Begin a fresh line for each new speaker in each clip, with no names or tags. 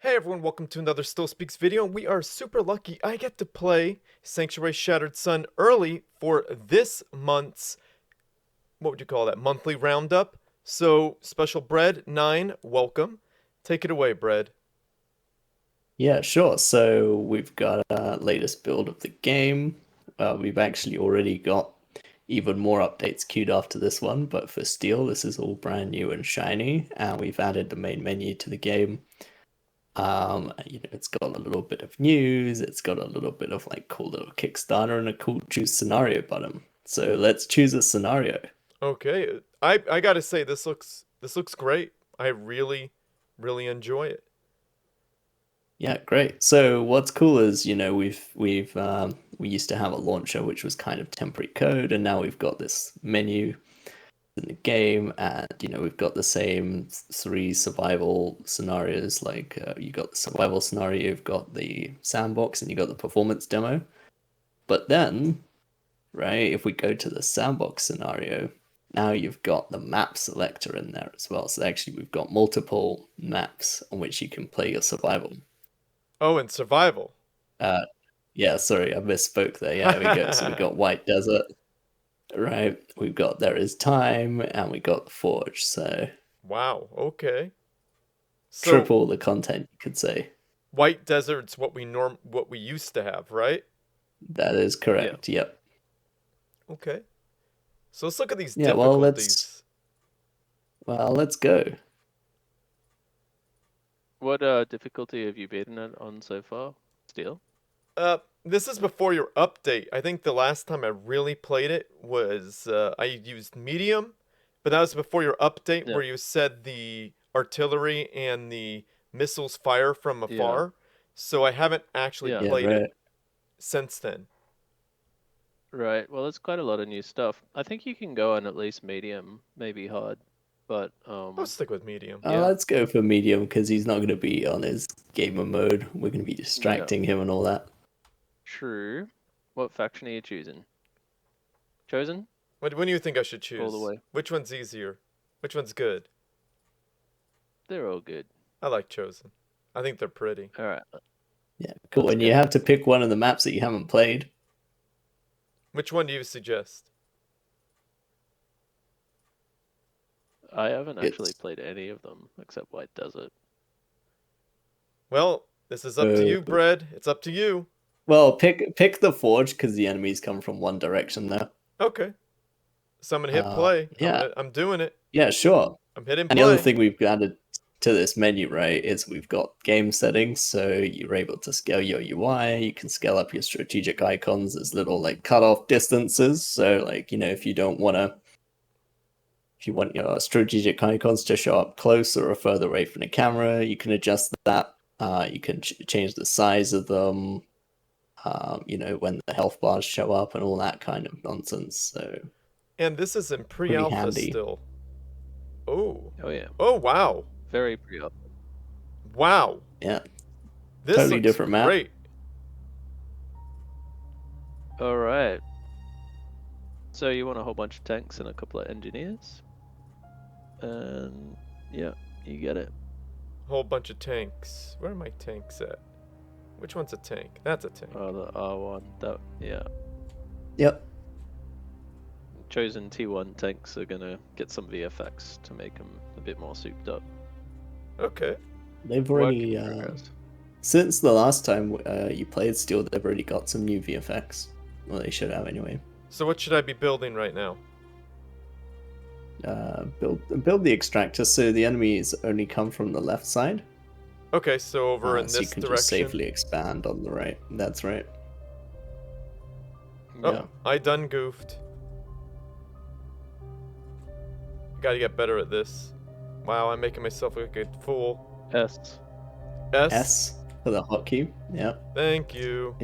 Hey everyone, welcome to another Still Speaks video. We are super lucky I get to play Sanctuary Shattered Sun early for this month's, what would you call that, monthly roundup. So, Special Bread 9, welcome. Take it away, Bread.
Yeah, sure. So we've got a latest build of the game. We've actually already got even more updates queued after this one, but for Steel, this is all brand new and shiny, and we've added the main menu to the game. It's got a little bit of news, it's got a little bit of like cool little Kickstarter and a cool choose scenario button. So let's choose a scenario.
Okay, I gotta say this looks great. I really enjoy it.
Yeah, great. So what's cool is, we used to have a launcher which was kind of temporary code, and now we've got this menu in the game, and we've got the same three survival scenarios. Like you got the survival scenario, you've got the sandbox, and you got the performance demo. But then, right, if we go to the sandbox scenario, now you've got the map selector in there as well. So actually, we've got multiple maps on which you can play your survival.
Oh, and survival.
Uh, yeah, sorry, I misspoke there. Yeah, there we go. So we got White Desert, right? We've got There Is Time, and we got the Forge. So
Wow, okay. So,
triple the content, you could say.
White Desert's what we used to have, right?
That is
Yeah.
correct. Yep.
Okay. So let's look at these
Yeah.
difficulties.
Let's go.
What difficulty have you beaten it on so far? Steel?
This is before your update. I think the last time I really played it was I used medium, but that was before your update
Yeah.
where you said the artillery and the missiles fire from afar. So I haven't actually
Yeah.
Yeah.
played
Right.
it since then.
Right. Well, it's quite a lot of new stuff. I think you can go on at least medium, maybe hard, but
I'll stick with medium.
Yeah.
Let's go for medium because he's not going to be on his gamer mode. We're going to be distracting him and all that.
True. What faction are you choosing? Chosen?
What do you think I should choose?
All the way.
Which one's easier? Which one's good?
They're all good.
I like Chosen. I think they're pretty.
All right.
Yeah. Cool.
Let's
And
go.
you have to pick one of the maps that you haven't played.
Which one do you suggest?
I haven't actually
It's-
played any of them except White Desert.
Well, this is up to you, Bread. It's up to you.
Well, pick the Forge because the enemies come from one direction there.
Okay. So I'm gonna hit play.
Yeah.
I'm doing it.
Yeah, sure.
I'm hitting
And
play.
the other thing we've added to this menu, right, is we've got game settings, so you're able to scale your UI. You can scale up your strategic icons as little like cutoff distances. So, like, if you don't want to, if you want your strategic icons to show up closer or further away from the camera, you can adjust that. You can change the size of them. When the health bars show up and all that kind of nonsense. So,
And this is in pre-alpha
handy.
still. Oh.
Oh yeah.
Oh wow.
Very pre-up.
Wow.
yeah.
This
Totally
looks
different map.
great.
All right. So you want a whole bunch of tanks and a couple of engineers? And yeah, you get it.
Whole bunch of tanks. Where are my tanks at? Which one's a tank? That's a tank.
Oh, the R1. That yeah.
Yep.
Chosen T1 tanks are gonna get some VFX to make them a bit more souped up.
Okay.
They've
Work
already
in progress.
since the last time you played Steel, they've already got some new VFX. Well, they should have anyway.
So what should I be building right now?
Build the extractor so the enemies only come from the left side.
Okay, so over in
So you
this
can
direction.
just safely expand on the right. That's right.
Oh,
Yeah.
I done goofed. Gotta get better at this. Wow, I'm making myself look like a fool.
S.
S for the hotkey. Yeah.
Thank you.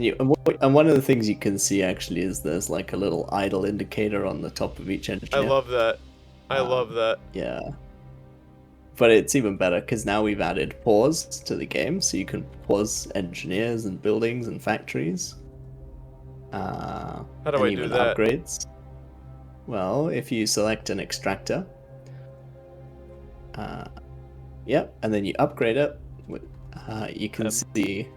And one of the things you can see actually is there's like a little idle indicator on the top of each
I
engineer.
love that. I love that.
Yeah. But it's even better because now we've added pause to the game, so you can pause engineers and buildings and factories.
How do
and
I
even
do that?
upgrades. Well, if you select an extractor, yep, and then you upgrade it, You can see,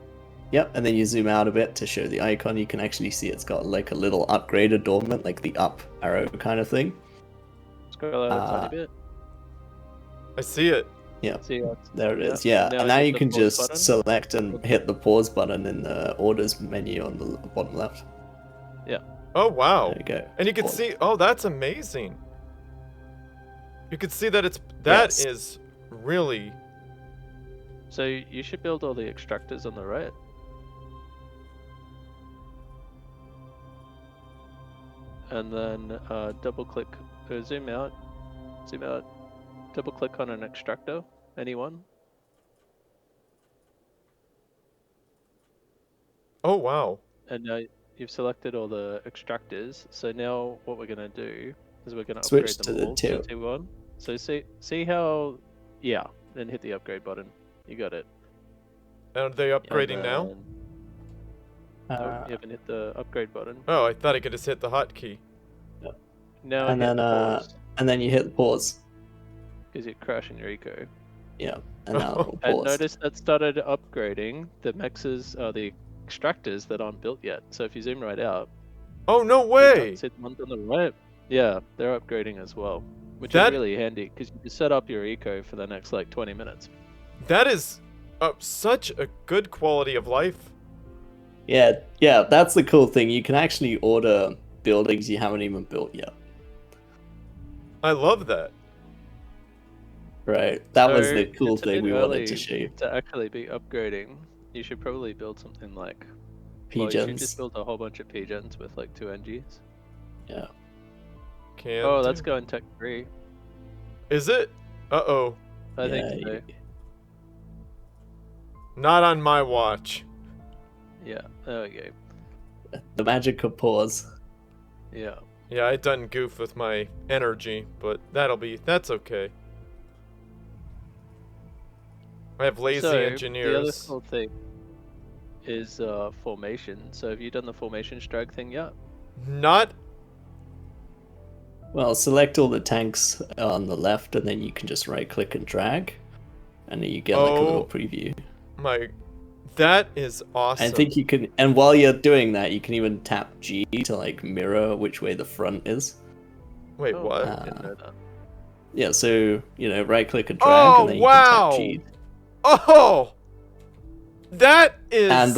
yep, and then you zoom out a bit to show the icon. You can actually see it's got like a little upgrade adornment, like the up arrow kind of thing.
Scroll out a tiny bit.
I see it.
Yeah,
See,
there it is.
yeah.
Yeah, and now
hit
you
the
can
pause
just
button.
select and hit the pause button in the orders menu on the bottom left.
Oh wow.
There you go.
And you can
Pause.
see, oh, that's amazing. You can see that that
Yes.
is really.
So you should build all the extractors on the right. And then double click, zoom out, double click on an extractor, anyone.
Oh wow.
And now you've selected all the extractors. So now what we're gonna do is we're gonna
Switch
upgrade
to
them
the
all
tier.
to tier 1. So see how, yeah, then hit the upgrade button. You got it.
Are they
And
upgrading now?
then- No, you haven't hit the upgrade button.
Oh, I thought I could just hit the hotkey.
Now
And
hit
then,
the pause,
and then you hit pause.
because you're crashing your eco.
Yeah, and now it'll
And
pause.
notice that started upgrading the mexes, the extractors that aren't built yet. So if you zoom right out,
Oh no
you
way.
can see the ones on the right. Yeah, they're upgrading as well, which
That-
is really handy because you can set up your eco for the next like 20 minutes.
That is such a good quality of life.
Yeah, that's the cool thing. You can actually order buildings you haven't even built yet.
I love that.
Right. That was
So,
the cool
it's a
thing
bit
we wanted
early
to show you.
To actually be upgrading, you should probably build something like. Well, you should
P-gens.
just build a whole bunch of P-gens with like 2 NGs.
Yeah.
Can
Oh, that's
do.
going Tech 3.
Is it? Uh-oh.
I
Yeah,
think so.
Not on my watch.
Yeah, there we go.
The magic of pause.
Yeah.
Yeah, I done goof with my energy, but that's okay. I have lazy
So,
engineers.
the other cool thing is formation. So have you done the formation strike thing yet?
Not
Well, select all the tanks on the left, and then you can just right-click and drag, and then you get like a little
Oh.
preview.
my. That is awesome.
I think you can, and while you're doing that, you can even tap G to like mirror which way the front is.
Wait,
Oh,
what?
I didn't know that.
Yeah, so right-click and drag,
Oh,
and then you
wow!
can tap G.
Oh, that is
And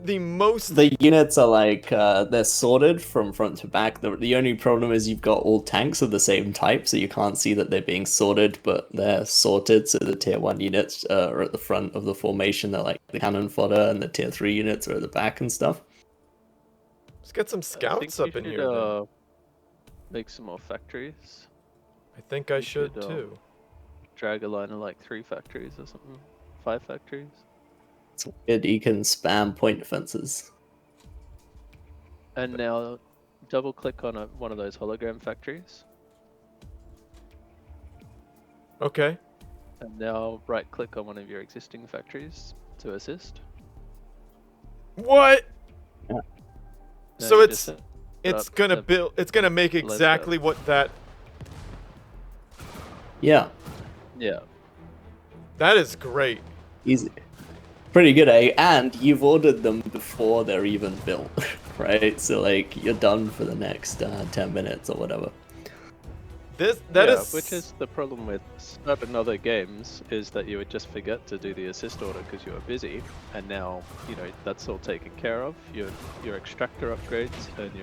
the most.
the units are like they're sorted from front to back. The only problem is you've got all tanks of the same type, so you can't see that they're being sorted, but they're sorted. So the tier 1 units are at the front of the formation. They're like the cannon fodder, and the tier 3 units are at the back and stuff.
Let's get some
I
scouts
think
up
you
in
should,
here. Then.
make some more factories.
I think I
you
should
should,
too.
Drag a line of like 3 factories or something. 5 factories.
It's weird. You can spam point defenses.
And now double click on one of those hologram factories.
Okay.
And now right click on one of your existing factories to assist.
What?
Now
So
you
it's
just set
it's
up
gonna
the-
build. It's gonna make
Let's go.
exactly what that.
Yeah,
Yeah.
That is great.
easy. Pretty good, eh? And you've ordered them before they're even built, right? So like you're done for the next 10 minutes or whatever.
That is.
Which is the problem with certain other games, is that you would just forget to do the assist order because you were busy, and now that's all taken care of. Your extractor upgrades and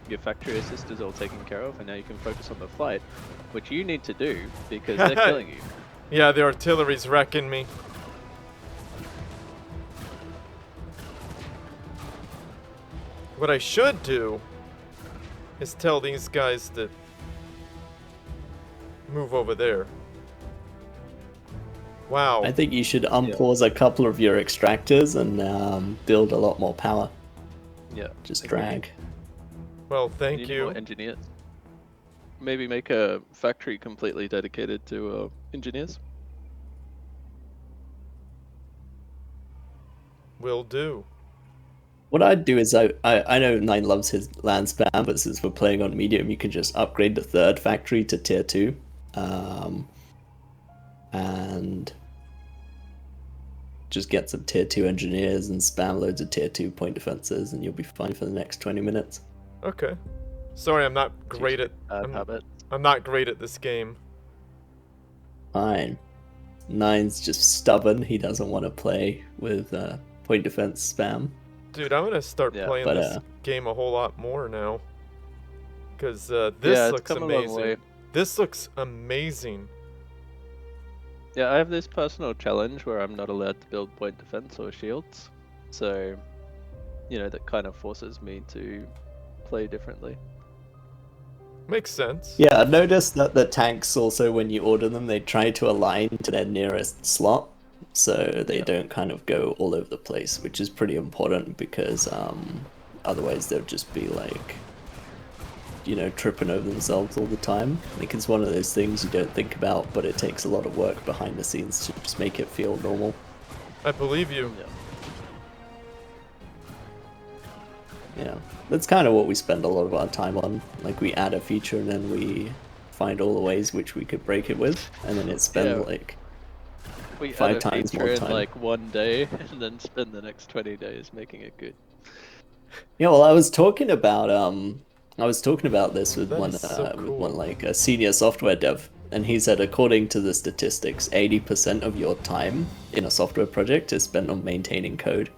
your factory assist is all taken care of, and now you can focus on the fight, which you need to do because they're killing you.
Yeah, the artillery's wrecking me. What I should do is tell these guys to move over there. Wow.
I think you should unpause a couple of your extractors and build a lot more power.
Yeah.
Just
Agreed.
drag.
Well, thank
Need
you.
more engineers. Maybe make a factory completely dedicated to engineers.
Will do.
What I'd do is I know Nine loves his land spam, but since we're playing on medium, you can just upgrade the third factory to tier 2. And Just get some tier 2 engineers and spam loads of tier 2 point defenses, and you'll be fine for the next 20 minutes.
Okay. Sorry, I'm not great at.
Bad habit.
I'm not great at this game.
Fine. Nine's just stubborn. He doesn't want to play with point defense spam.
Dude, I'm gonna start
Yeah,
playing
but,
this game a whole lot more now. Because this
Yeah, it's
looks
come a long way.
amazing. This looks amazing.
Yeah, I have this personal challenge where I'm not allowed to build point defense or shields. So, you know, that kind of forces me to play differently.
Makes sense.
Yeah, I noticed that the tanks also, when you order them, they try to align to their nearest slot, so they don't kind of go all over the place, which is pretty important because otherwise they'll just be like, you know, tripping over themselves all the time. Like, it's one of those things you don't think about, but it takes a lot of work behind the scenes to just make it feel normal.
I believe you.
Yeah.
Yeah, that's kind of what we spend a lot of our time on. Like, we add a feature and then we find all the ways which we could break it with, and then it spends
Yeah.
like
We
5
add a
times
feature
more
in
time.
like one day and then spend the next 20 days making it good.
Yeah, well, I was talking about this with
That
one
is so
with
cool.
one like a senior software dev, and he said according to the statistics, 80% of your time in a software project is spent on maintaining code,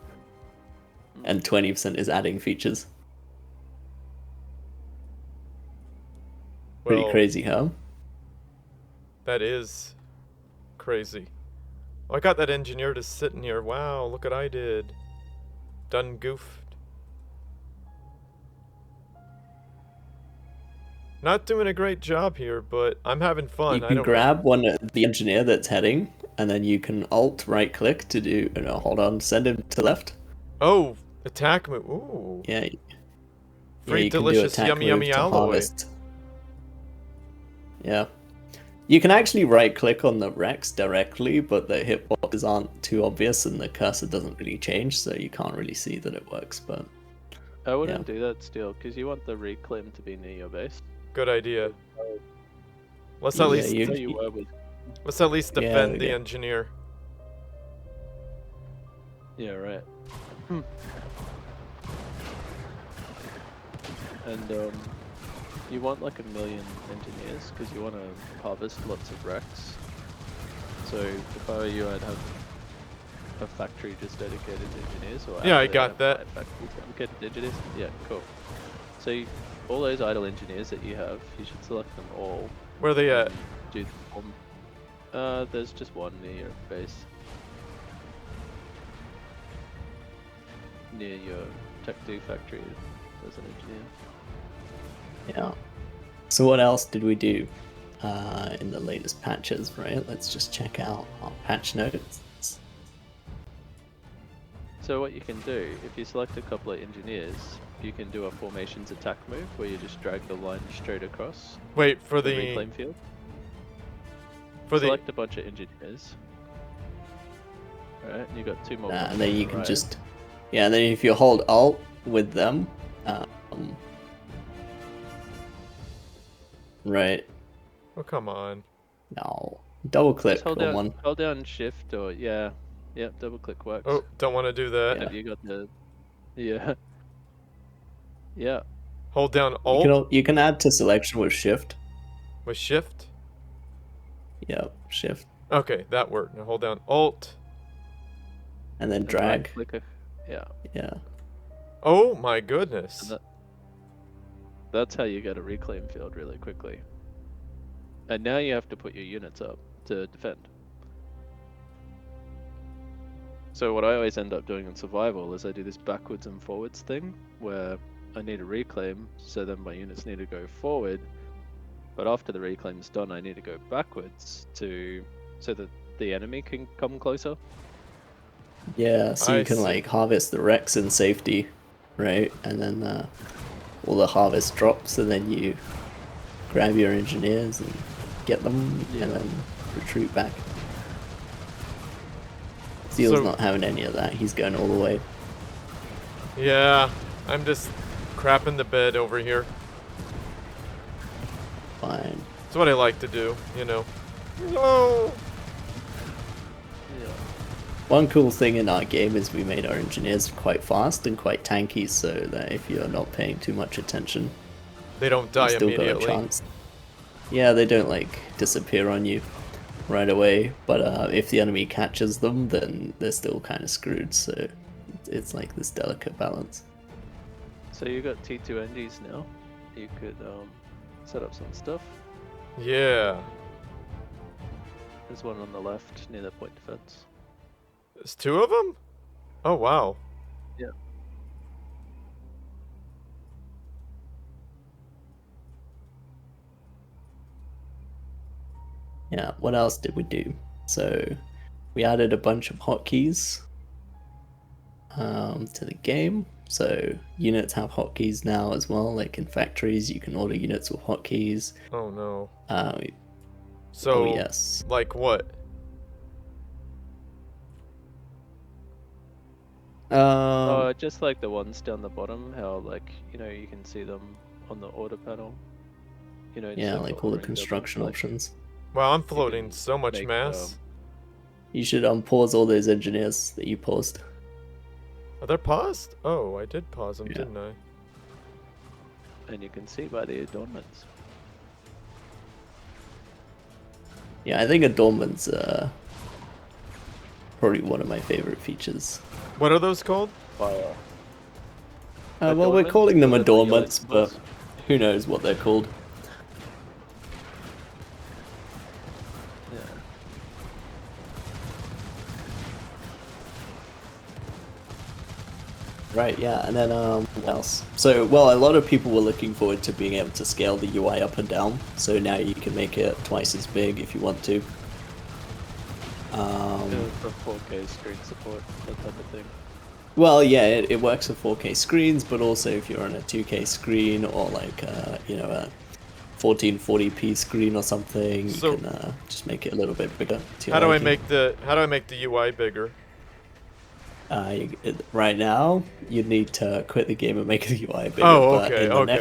and 20% is adding features. Pretty
Well,
crazy, huh?
That is crazy. Oh, I got that engineer just sitting here. Wow, look what I did. Done goofed. Not doing a great job here, but I'm having fun.
You
I
can
don't
grab the engineer that's heading, and then you can alt right click to do. No, hold on, send him to left.
Oh, attack move. Ooh.
Yeah.
Free
you can do
delicious
attack
yummy
move
yummy
to
alloy.
harvest. Yeah. You can actually right click on the Rex directly, but the hitboxes aren't too obvious and the cursor doesn't really change, so you can't really see that it works, but
I wouldn't do that still, because you want the reclaim to be near your base.
Good idea. Let's
Yeah,
at least
you-
So you were with...
let's at least
Yeah,
defend the
okay.
engineer.
Yeah, right. And you want like 1 million engineers, because you want to harvest lots of Rex. So if I were you, I'd have a factory just dedicated to engineers. Or
Yeah, I
actually,
got
have
that.
5 factories dedicated to engineers. Yeah, cool. So all those idle engineers that you have, you should select them all.
Where are they at?
and do the form. There's just one near your base. Near your Tech 2 factory, there's an engineer.
yeah. So what else did we do in the latest patches, right? Let's just check out our patch notes.
So what you can do, if you select a couple of engineers, you can do a formations attack move where you just drag the line straight across
Wait for
the
the
reclaim field.
for the
Select a bunch of engineers. Alright, you got 2 more.
And
ones
then
on
you
the
can
right.
just, yeah, and then if you hold Alt with them, right,
Oh, come on.
no, double click
Just hold
on
down,
one.
hold down shift or yeah. Yep, double click works.
Oh, don't want to do that.
Yeah.
Have you got the yeah. Yeah.
Hold down
You
Alt
can, you can add to selection with shift.
with Shift.
Yep, shift.
Okay, that worked. Now hold down Alt.
And then
and
drag.
right click yeah.
Yeah.
Oh my goodness.
And that's how you get a reclaim field really quickly. And now you have to put your units up to defend. So what I always end up doing in survival is I do this backwards and forwards thing where I need a reclaim, so then my units need to go forward. But after the reclaim's done, I need to go backwards so that the enemy can come closer.
Yeah, so
I
you can
see.
like harvest the Rex in safety, right? And then all the harvest drops, and then you grab your engineers and get them,
Yeah.
and then retreat back. Zeal's
So-
not having any of that. He's going all the way.
Yeah, I'm just crapping the bed over here.
Fine.
It's what I like to do, you know. No.
Yeah.
One cool thing in our game is we made our engineers quite fast and quite tanky, so that if you're not paying too much attention,
They don't
you
die
still got a
immediately.
chance. Yeah, they don't like disappear on you right away, but if the enemy catches them, then they're still kind of screwed. So it's like this delicate balance.
So you got T2 NGs now. You could set up some stuff.
Yeah.
There's one on the left near the point defense.
There's 2 of them? Oh, wow.
Yeah.
Yeah, what else did we do? So we added a bunch of hotkeys to the game. So units have hotkeys now as well. Like in factories, you can order units with hotkeys.
Oh, no.
Oh
So,
yes.
like what?
Just like the ones down the bottom, how like you can see them on the order panel.
Yeah,
instead of
like all the
ordering them,
construction
like,
options.
Wow, I'm
can
floating so much
make,
mass.
You should unpause all those engineers that you paused.
Are they paused? Oh, I did pause them,
Yeah.
didn't I?
And you can see by the adornments.
Yeah, I think adornment's probably one of my favorite features.
What are those called?
Fire.
Well, we're
Adornments,
calling them
whatever you like
adornments,
to
but
call
who knows what they're called.
Yeah.
Right, yeah, and then what else? So, well, a lot of people were looking forward to being able to scale the UI up and down, so now you can make it twice as big if you want to.
For 4K screen support, that type of thing.
Well, yeah, it works for 4K screens, but also if you're on a 2K screen or like a 1440p screen or something,
So-
you can just make it a little bit bigger. to your
How do I
liking.
make the UI bigger?
Right now, you'd need to quit the game and make the UI bigger.
Oh,
but
okay,
in the
okay.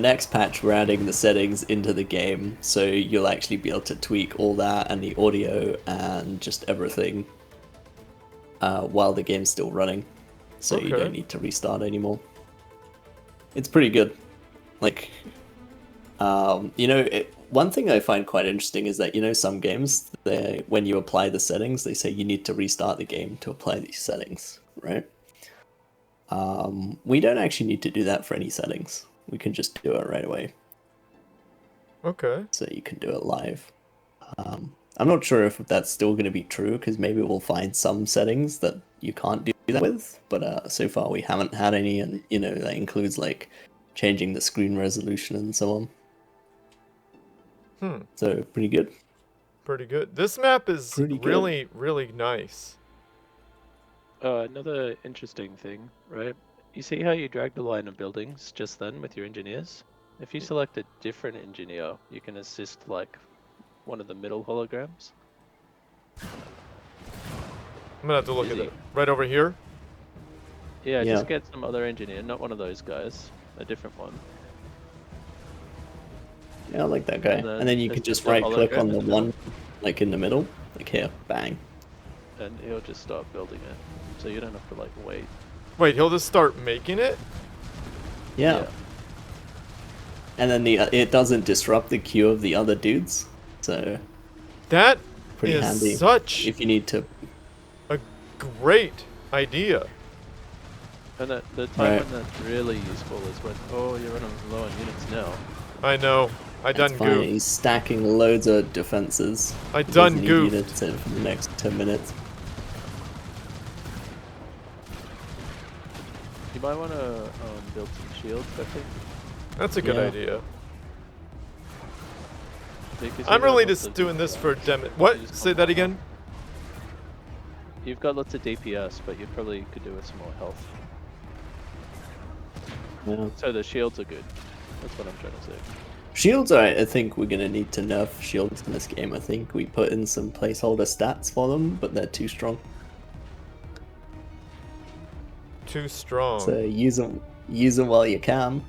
next patch, we're adding the settings into the game, so you'll actually be able to tweak all that and the audio and just everything while the game's still running. So you
Okay.
don't need to restart anymore. It's pretty good. Like, one thing I find quite interesting is that, some games, when you apply the settings, they say you need to restart the game to apply these settings, right? We don't actually need to do that for any settings. We can just do it right away.
Okay.
So you can do it live. I'm not sure if that's still going to be true, because maybe we'll find some settings that you can't do that with, but so far we haven't had any, and, that includes, like, changing the screen resolution and so on. So, pretty good.
Pretty good. This map is
Pretty good.
really, really nice.
Another interesting thing, right? You see how you drag the line of buildings just then with your engineers? If you select a different engineer, you can assist like one of the middle holograms.
I'm gonna have to look at
Easy.
it. Right over here?
Yeah,
Yeah.
just get some other engineer, not one of those guys, a different one.
Yeah, I like that guy.
And then
And then you
there's
can just
just a
right-click
hologram
on
in
the
the middle.
one, like, in the middle. Like, here, bang.
And he'll just start building it. So you don't have to like wait.
Wait, he'll just start making it?
Yeah. And then it doesn't disrupt the queue of the other dudes. So,
That
pretty
is
handy.
such
If you need to...
a great idea.
And the time
Right.
when that's really useful is when, oh, you're running low on units now.
I know. I
That's
done
fine.
goofed.
He's stacking loads of defenses.
I
He
done
doesn't need
goofed.
units in for the next 10 minutes.
You might want to build some shields, I think.
That's a good
Yeah.
idea.
Because you
I'm
got
really
lots
just
of
doing this for
DPS.
dem. What?
Use
Say that again?
You've got lots of DPS, but you probably could do with some more health.
Yeah.
So the shields are good. That's what I'm trying to say.
Shields, I think we're gonna need to nerf shields in this game. I think we put in some placeholder stats for them, but they're too strong.
Too strong.
So use them while you can.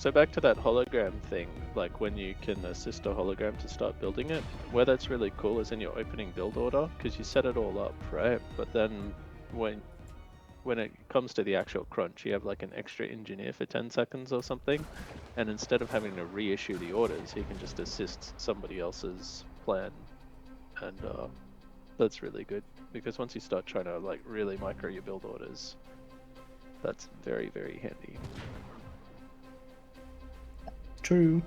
So back to that hologram thing, like when you can assist a hologram to start building it, where that's really cool is in your opening build order, because you set it all up, right? But then when it comes to the actual crunch, you have like an extra engineer for 10 seconds or something, and instead of having to reissue the orders, he can just assist somebody else's plan, and that's really good, because once you start trying to like really micro your build orders, that's very, very handy.
True.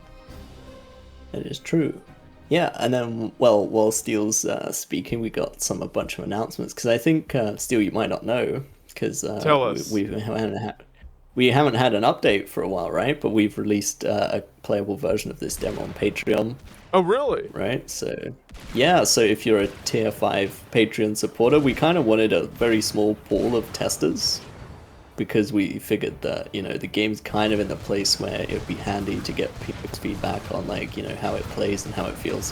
That is true. Yeah, and then, well, while Steele's speaking, we got a bunch of announcements, because I think, Steele, you might not know, because
Tell us.
we haven't had an update for a while, right? But we've released a playable version of this demo on Patreon,
Oh, really?
right? So, yeah, so if you're a Tier 5 Patreon supporter, we kind of wanted a very small pool of testers, because we figured that, you know, the game's kind of in the place where it would be handy to get people's feedback on, like, you know, how it plays and how it feels.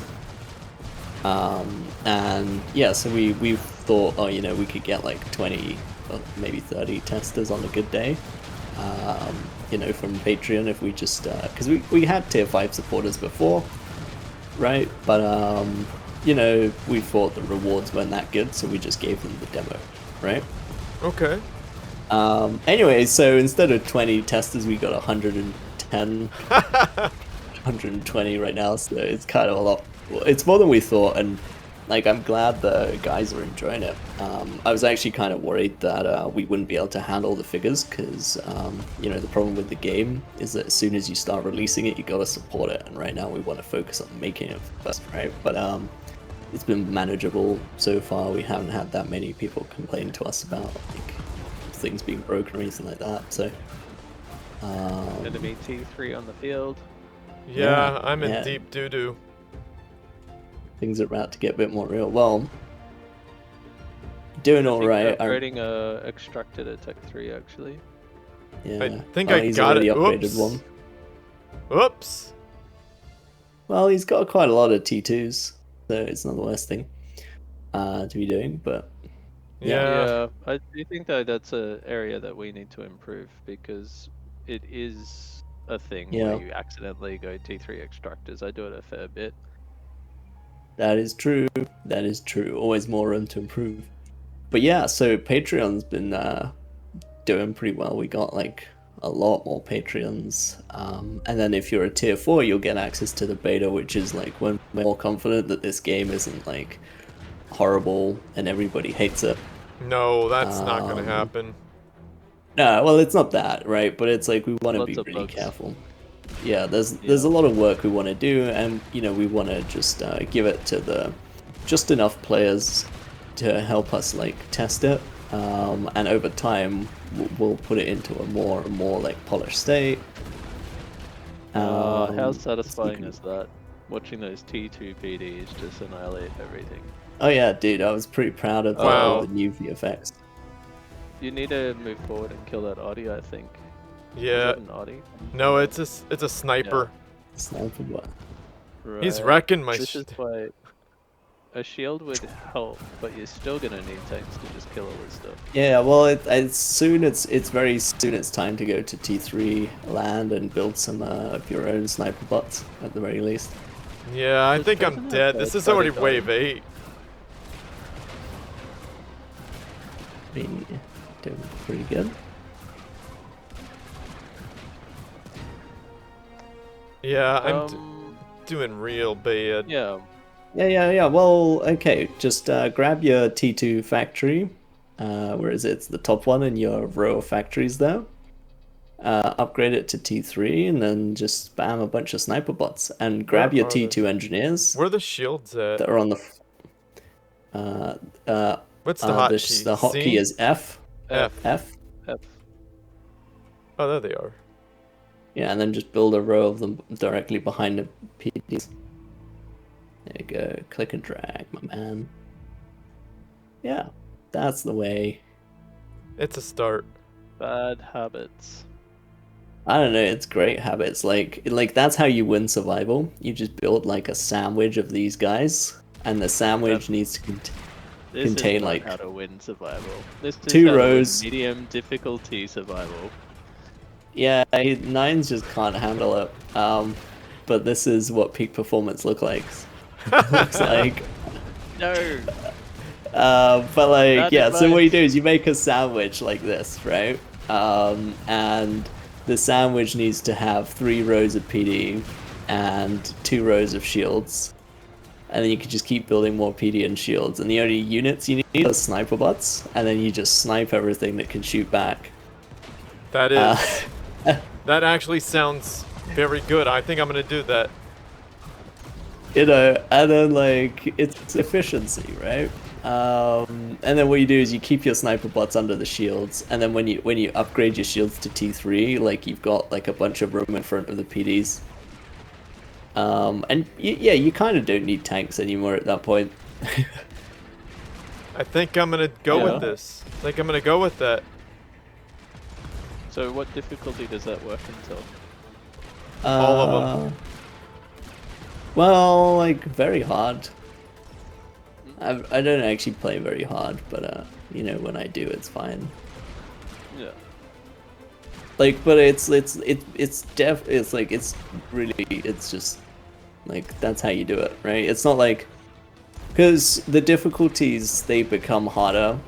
And yeah, so we thought, oh, you know, we could get like 20 or maybe 30 testers on a good day, you know, from Patreon, if we just, because we had Tier 5 supporters before, right? But, you know, we thought the rewards weren't that good, so we just gave them the demo, right?
Okay.
Anyway, so instead of 20 testers, we got 110, 120 right now, so it's kind of a lot. It's more than we thought, and like, I'm glad the guys are enjoying it. I was actually kind of worried that we wouldn't be able to handle the figures, because, you know, the problem with the game is that as soon as you start releasing it, you gotta support it, and right now we want to focus on making it first, right? But it's been manageable so far. We haven't had that many people complain to us about, like, things being broken or anything like that, so
Enemy T3 on the field.
Yeah,
Yeah,
I'm in
yeah.
deep doo-doo.
things are about to get a bit more real. Well, doing all right.
Upgrading extractor to Tech 3 actually.
Yeah.
I think
Oh,
I
he's
got
already
it.
upgraded
Oops.
one.
Oops.
Well, he's got quite a lot of T2s, so it's not the worst thing to be doing, but
Yeah.
I do think though that's an area that we need to improve, because it is a thing
Yeah.
where you accidentally go T3 extractors. I do it a fair bit.
that is true. That is true. Always more room to improve. But yeah, so Patreon's been doing pretty well. We got like a lot more Patreons. And then if you're a tier 4, you'll get access to the beta, which is like when we're more confident that this game isn't like horrible and everybody hates it.
No, that's not gonna
Um,
happen.
No, well, it's not that, right? But it's like we want to
Lots
be
of
really
bugs.
careful. Yeah, there's a lot of work we want to do, and you know, we want to just give it to the just enough players to help us like test it, and over time we'll put it into a more and more like polished state.
How
Um,
satisfying
can-
is that? Watching those T2 PDs just annihilate everything.
Oh yeah, dude, I was pretty proud of all
Wow.
the new VFX.
You need to move forward and kill that Audi, I think. Is
Yeah.
that an Audi?
No, it's a sniper.
Sniper bot.
He's
Right.
wrecking my
This is why a shield would help, but you're still gonna need tanks to just kill all this stuff.
Yeah, well, it's very soon. It's time to go to T3 land and build some of your own sniper bots at the very least.
Yeah, I
This
think I'm
doesn't have
dead.
the
This is already
bodyguard.
wave 8.
Doing pretty good.
Yeah, I'm
Um,
doing real bad.
yeah.
Yeah. Well, okay. Just grab your T2 factory. Where is it? It's the top one in your row of factories there. Upgrade it to T3 and then just spam a bunch of sniper bots and grab
Where
your
are they?
T2 engineers
Where are the shields at?
that are on the.
What's the hotkey?
The hotkey
C?
is F.
F.
F.
F.
Oh, there they are.
Yeah, and then just build a row of them directly behind the PDs. There you go. Click and drag, my man. Yeah, that's the way.
It's a start.
Bad habits.
I don't know, it's great habits. Like that's how you win survival. You just build like a sandwich of these guys, and the sandwich needs to
This
contain
is not
like
how to win survival. This is
2
how to win
rows.
medium difficulty survival.
Yeah, nines just can't handle it. But this is what peak performance looks like.
No.
But like,
Bad
yeah. So what you
advice.
do is you make a sandwich like this, right? And the sandwich needs to have 3 rows of PD and 2 rows of shields, and then you can just keep building more PD and shields. And the only units you need are sniper bots, and then you just snipe everything that can shoot back.
That
Uh,
is. That actually sounds very good. I think I'm gonna do that.
You know, and then like it's efficiency, right? And then what you do is you keep your sniper bots under the shields, and then when you upgrade your shields to T3, like you've got like a bunch of room in front of the PDs. And yeah, you kind of don't need tanks anymore at that point.
I think I'm gonna go
Yeah.
with this. I think I'm gonna go with that.
So what difficulty does that work until?
All of them.
Well, like very hard. I don't actually play very hard, but you know, when I do, it's fine.
Yeah.
Like, but it's like it's really it's just like that's how you do it, right? It's not like because the difficulties they become harder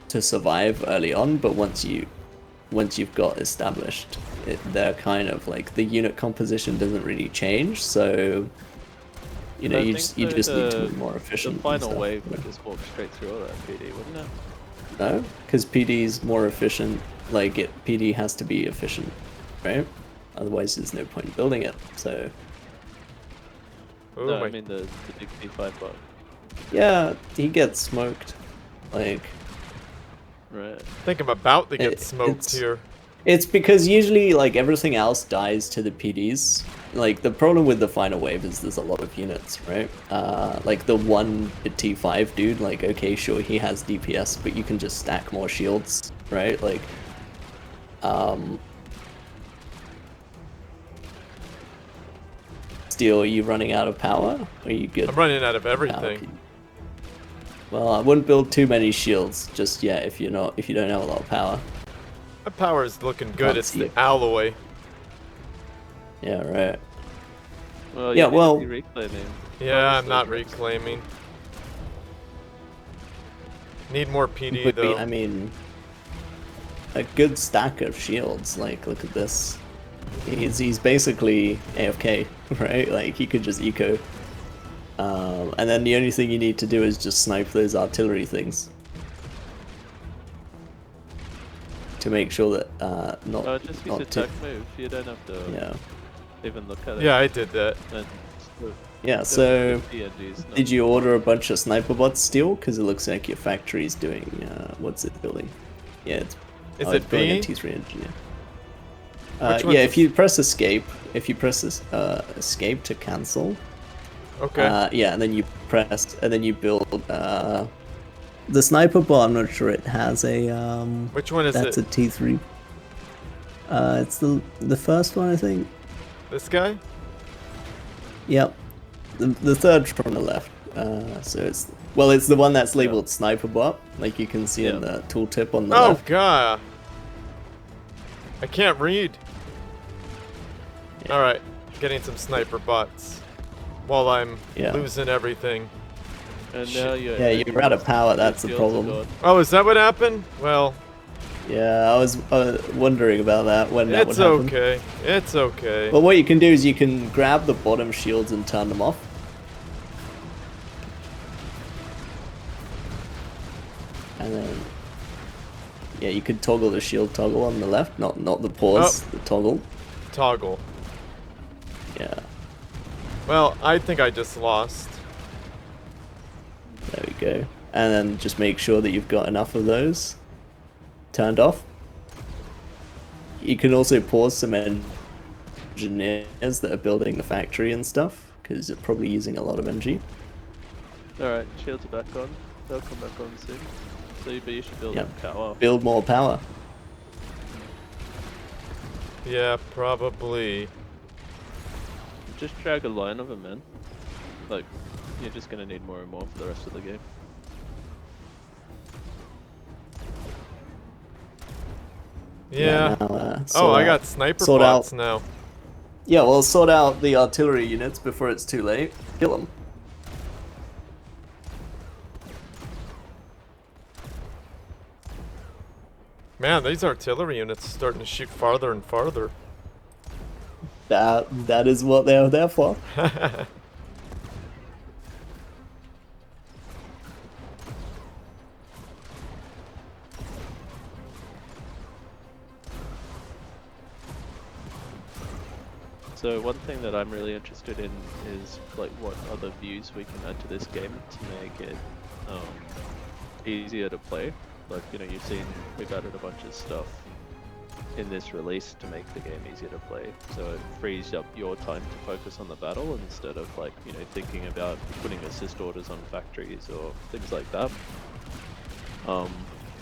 to survive early on, but once you've got established, they're kind of like the unit composition doesn't really change, so you know
I
you
think
just need to
the-
be more efficient.
The
and
final
stuff.
wave would just walk straight through all that PD, wouldn't it?
No, because PD is more efficient. Like PD has to be efficient, right? Otherwise, there's no point in building it. So
Ooh,
No, I
my-
mean the big P5 bot.
yeah, he gets smoked. Like
Right.
I think I'm about to get
It-
smoked
it's-
here.
it's because usually like everything else dies to the PDs. Like the problem with the final wave is there's a lot of units, right? Like the one T5 dude, like okay, sure he has DPS, but you can just stack more shields, right? Like, Steel, are you running out of power? Are you good?
I'm running out of
Power?
everything.
Well, I wouldn't build too many shields just yet if you don't have a lot of power.
My power is looking good.
Can't
It's
see
the
it.
alloy.
Yeah, right.
Well,
Yeah,
you need to
well-
be reclaiming.
Yeah, I'm
Obviously,
not
that's-
reclaiming. Need more PD
But
though.
I mean, a good stack of shields. Like, look at this. He's basically AFK, right? Like he could just eco. And then the only thing you need to do is just snipe those artillery things to make sure that not
Oh, just use
not
attack move. You don't have to
yeah.
even look at it.
Yeah, I did that.
And
Yeah, so
PNG's not-
did you order a bunch of sniper bots still? Because it looks like your factory's doing, what's it building? Yeah, it's,
Is
it's
it
building
B?
a T3 engineer.
Which
Yeah,
one's
if you press escape, escape to cancel,
Okay.
yeah, and then you build, the sniper bot, I'm not sure it has a,
Which one is
that's
it?
a T3. It's the first one, I think.
This guy?
Yep. The third from the left. So it's the one that's labeled sniper bot, like you can see in
Yeah.
the tooltip on the
Oh
left.
god. I can't read.
Yeah.
All right, getting some sniper bots while I'm
Yeah.
losing everything.
And now you're
Yeah, you're out of power. That's the
Shields are
problem.
gone.
Oh, is that what happened? Well,
Yeah, I was wondering about that when that would
it's
happen.
okay. It's okay.
Well, what you can do is you can grab the bottom shields and turn them off. And then, yeah, you could toggle the shield toggle on the left, not the pause,
Oh.
the toggle.
Toggle.
Yeah,
Well, I think I just lost.
there we go. And then just make sure that you've got enough of those turned off. You can also pause some engineers that are building the factory and stuff, because you're probably using a lot of energy.
Alright, shields are back on. They'll come back on soon. So you should build
Yep.
up power.
Build more power.
Yeah, probably.
Just drag a line of them, man. Like, you're just gonna need more and more for the rest of the game.
Yeah.
now,
Oh,
sort
I
out-
got sniper
sort
bots
out-
now.
Yeah, well, sort out the artillery units before it's too late. Kill them.
Man, these artillery units are starting to shoot farther and farther.
That is what they're there for.
So one thing that I'm really interested in is like what other views we can add to this game to make it easier to play. Like, you know, you've seen we've added a bunch of stuff in this release to make the game easier to play. So it frees up your time to focus on the battle instead of like, you know, thinking about putting assist orders on factories or things like that.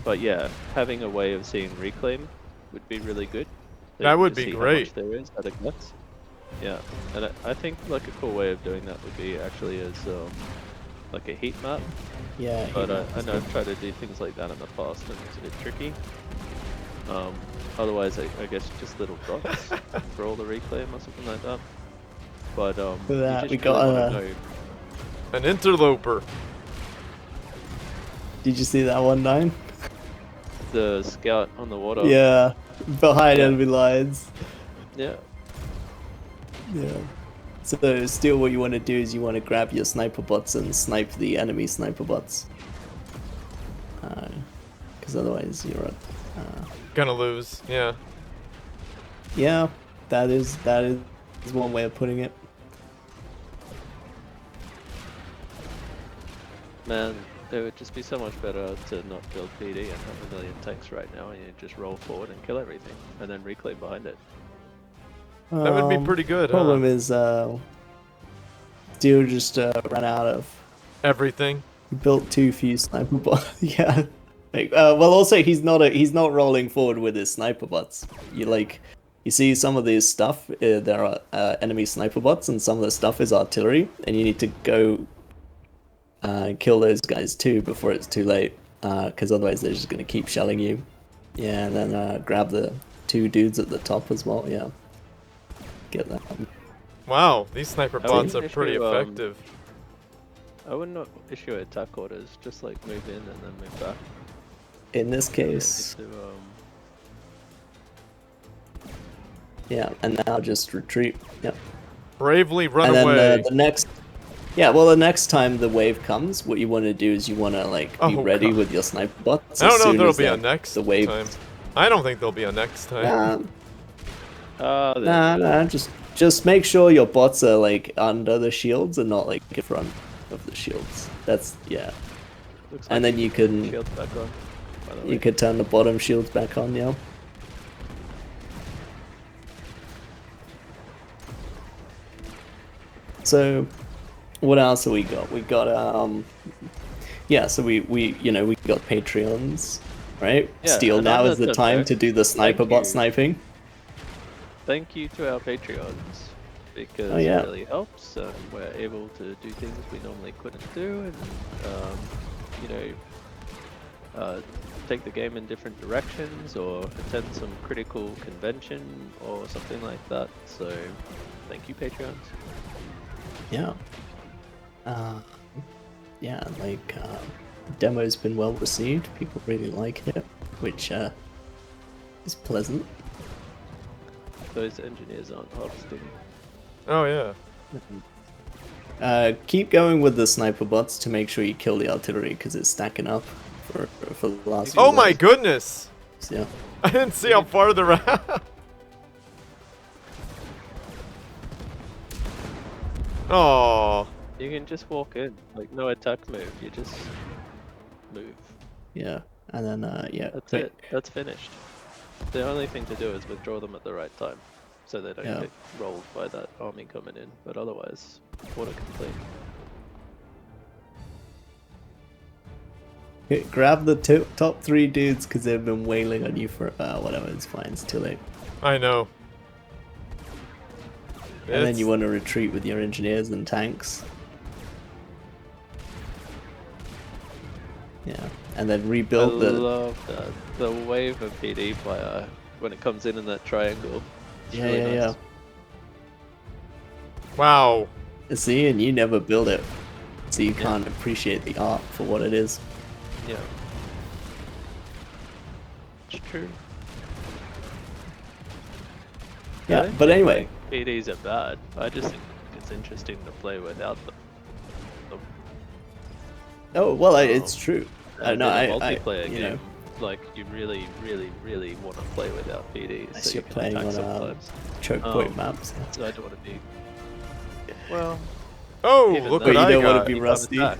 But yeah, having a way of seeing reclaim would be really good. So
That
you
would
can
be
see
great.
How much there is at a glance. Yeah, and I think like a cool way of doing that would be actually as like a heat map.
Yeah.
But I know I've tried to do things like that in the past and it's a bit tricky. Otherwise, I guess just little dots for all the reclaim or something like that. But
For that,
you
we
just
got,
really wanna know.
An interloper.
Did you see that one, Nine?
The scout on the water.
Yeah. Behind
Yeah.
enemy lines.
Yeah.
Yeah. So still what you want to do is you want to grab your sniper bots and snipe the enemy sniper bots. Because otherwise you're
Gonna lose. Yeah.
yeah, that is one way of putting it.
Man, it would just be so much better to not build PD and have a million tanks right now and you just roll forward and kill everything and then reclaim behind it.
That would be pretty good, huh?
Problem is Steel just ran out of
Everything.
built too few sniper bots. Yeah. Like, well, also he's not rolling forward with his sniper bots. You see some of this stuff. There are enemy sniper bots, and some of the stuff is artillery, and you need to go kill those guys too before it's too late. Because otherwise they're just gonna keep shelling you. Yeah, and then grab the two dudes at the top as well. Yeah. Get that.
Wow, these sniper
I
bots are
wouldn't
pretty
issue,
effective.
I would not issue attack orders, just like move in and then move back.
In this
Yeah,
case,
need to,
yeah, and now just retreat. Yep.
Bravely run
And then
away.
the next, yeah, well, the next time the wave comes, what you want to do is you want to be
Oh,
ready
God.
with your sniper bots.
I don't
as
know if
soon
there'll
as
be a next
the wave.
time. I don't think there'll be a next time.
Nah, just make sure your bots are like under the shields and not like in front of the shields. That's yeah.
looks
And
like
then you can
shields back on. By the way.
you could turn the bottom shields back on, yeah. So, what else have we got? We got yeah. So we got Patreons, right?
Yeah,
Steel.
and
Now
on
is the
that
time
note,
to do the sniper
thank
bot
you.
sniping.
Thank you to our Patreons because
Oh, yeah.
it really helps. We're able to do things we normally couldn't do, and take the game in different directions or attend some critical convention or something like that. So, thank you, Patreons.
Yeah. Yeah, demo's been well received. People really like it, which is pleasant.
Those engineers aren't harvesting.
Oh yeah.
Keep going with the sniper bots to make sure you kill the artillery because it's stacking up for the last. few
Oh my
waves.
goodness!
Yeah.
I didn't see how far they're at. Oh.
You can just walk in, like no attack move. You just move.
Yeah. And then yeah.
That's
quick-
it. That's finished. The only thing to do is withdraw them at the right time, so they don't
Yeah.
get rolled by that army coming in. But otherwise, order complete.
Grab the top three dudes because they've been wailing on you for whatever. It's fine. It's too late.
I know.
And then
It's-
you want to retreat with your engineers and tanks. Yeah, and then
I
rebuild the.
love that. The wave of PD fire when it comes in that triangle. It's
Yeah,
really
yeah,
nice.
Wow.
yeah. See, and you never build it, so you can't appreciate the art for what it is.
Yeah. It's true. I
Yeah,
don't
but
think,
anyway,
like, PDs are bad. I just think it's interesting to play without them.
oh well, it's true.
And
No,
in a
I
multiplayer
you
game,
know,
like you really, really, really want to play without PDs,
unless
so you
you're
can
playing
attack
on
sometimes.
choke point
Um,
maps.
So I don't want to be. Well,
Oh,
even
look
though
what
you
I
don't want to
got.
be
you can't
rusty.
attack.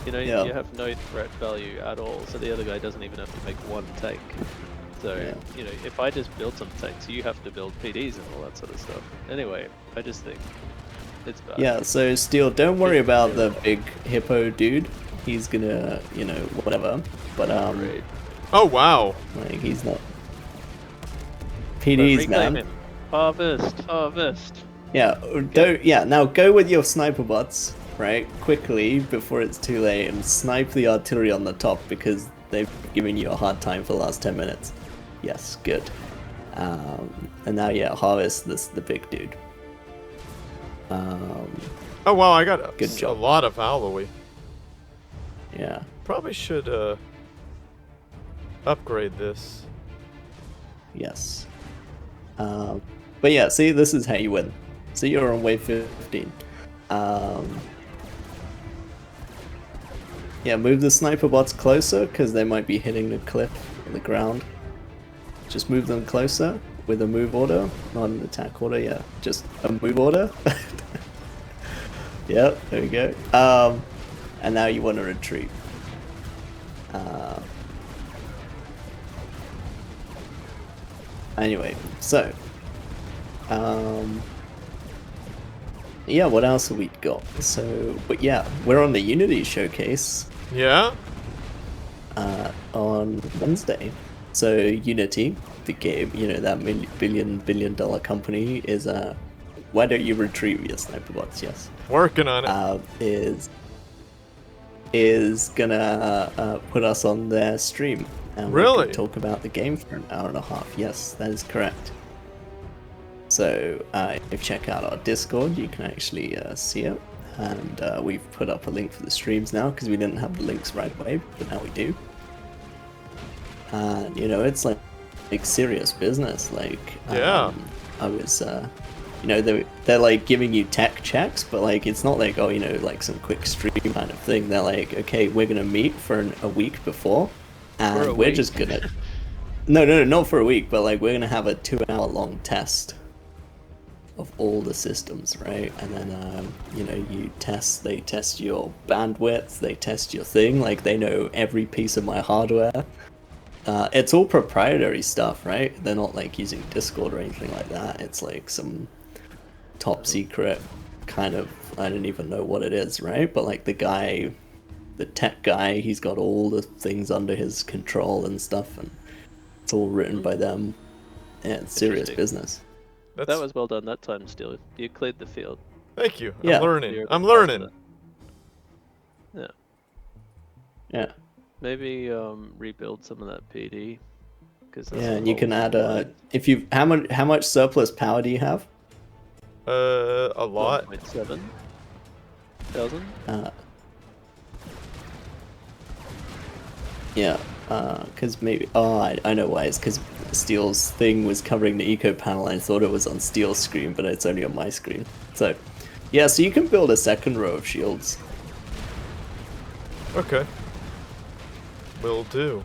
You know,
Yeah.
you have no threat value at all, so the other guy doesn't even have to make one take. So,
Yeah.
you know, if I just build some tanks, you have to build PDs and all that sort of stuff. Anyway, I just think it's bad.
Yeah, so Steel, don't worry about the big hippo dude. He's gonna, you know, whatever. But
Great.
Oh, wow.
like he's not.
But
PDs,
reclaim
man.
him. Harvest, harvest.
Yeah, don't. Yeah, now go with your sniper bots, right? Quickly before it's too late, and snipe the artillery on the top because they've given you a hard time for the last 10 minutes. Yes, good. And now, yeah, harvest the big dude.
Oh, wow, I got
Good
a
job.
lot of alloy.
Yeah.
Probably should upgrade this.
Yes. But yeah, see, this is how you win. So you're on wave 15. Yeah, move the sniper bots closer because they might be hitting the cliff or the ground. Just move them closer with a move order, not an attack order. Yeah, just a move order. Yep, there we go. And now you want to retreat. Anyway, so yeah, what else have we got? So, but yeah, we're on the Unity showcase
Yeah?
on Wednesday. So Unity, the game, you know, that billion dollar company is why don't you retreat with your sniper bots? Yes,
Working on it.
is gonna put us on their stream and we
Really?
can talk about the game for an hour and a half. Yes, that is correct. So if you check out our Discord, you can actually see it. And we've put up a link for the streams now because we didn't have the links right away, but now we do. And you know, it's like serious business. Like,
Yeah.
I was, you know, they're like giving you tech checks, but like it's not like, oh, you know, like some quick stream kind of thing. They're like, okay, we're gonna meet for a week before, and
For a
we're
week?
just gonna. No, not for a week, but like we're gonna have a 2-hour long test of all the systems, right? And then you know, they test your bandwidth, they test your thing, like they know every piece of my hardware. It's all proprietary stuff, right? They're not like using Discord or anything like that. It's like some top secret kind of, I don't even know what it is, right? But like the tech guy, he's got all the things under his control and stuff, and it's all written by them. Yeah, it's serious
Interesting.
business.
That's,
That was well done that time, still. You cleared the field.
Thank you.
Yeah.
I'm learning.
You're
I'm
the
learning.
master. Yeah.
Yeah.
Maybe rebuild some of that PD. Cause that's
Yeah,
a
and you
whole
can add
lot.
if you how much surplus power do you have?
A lot.
1.7 thousand.
Yeah, because maybe I know why. It's because Steel's thing was covering the eco panel. And I thought it was on Steel's screen, but it's only on my screen. So, yeah, so you can build a second row of shields.
Okay. Will do.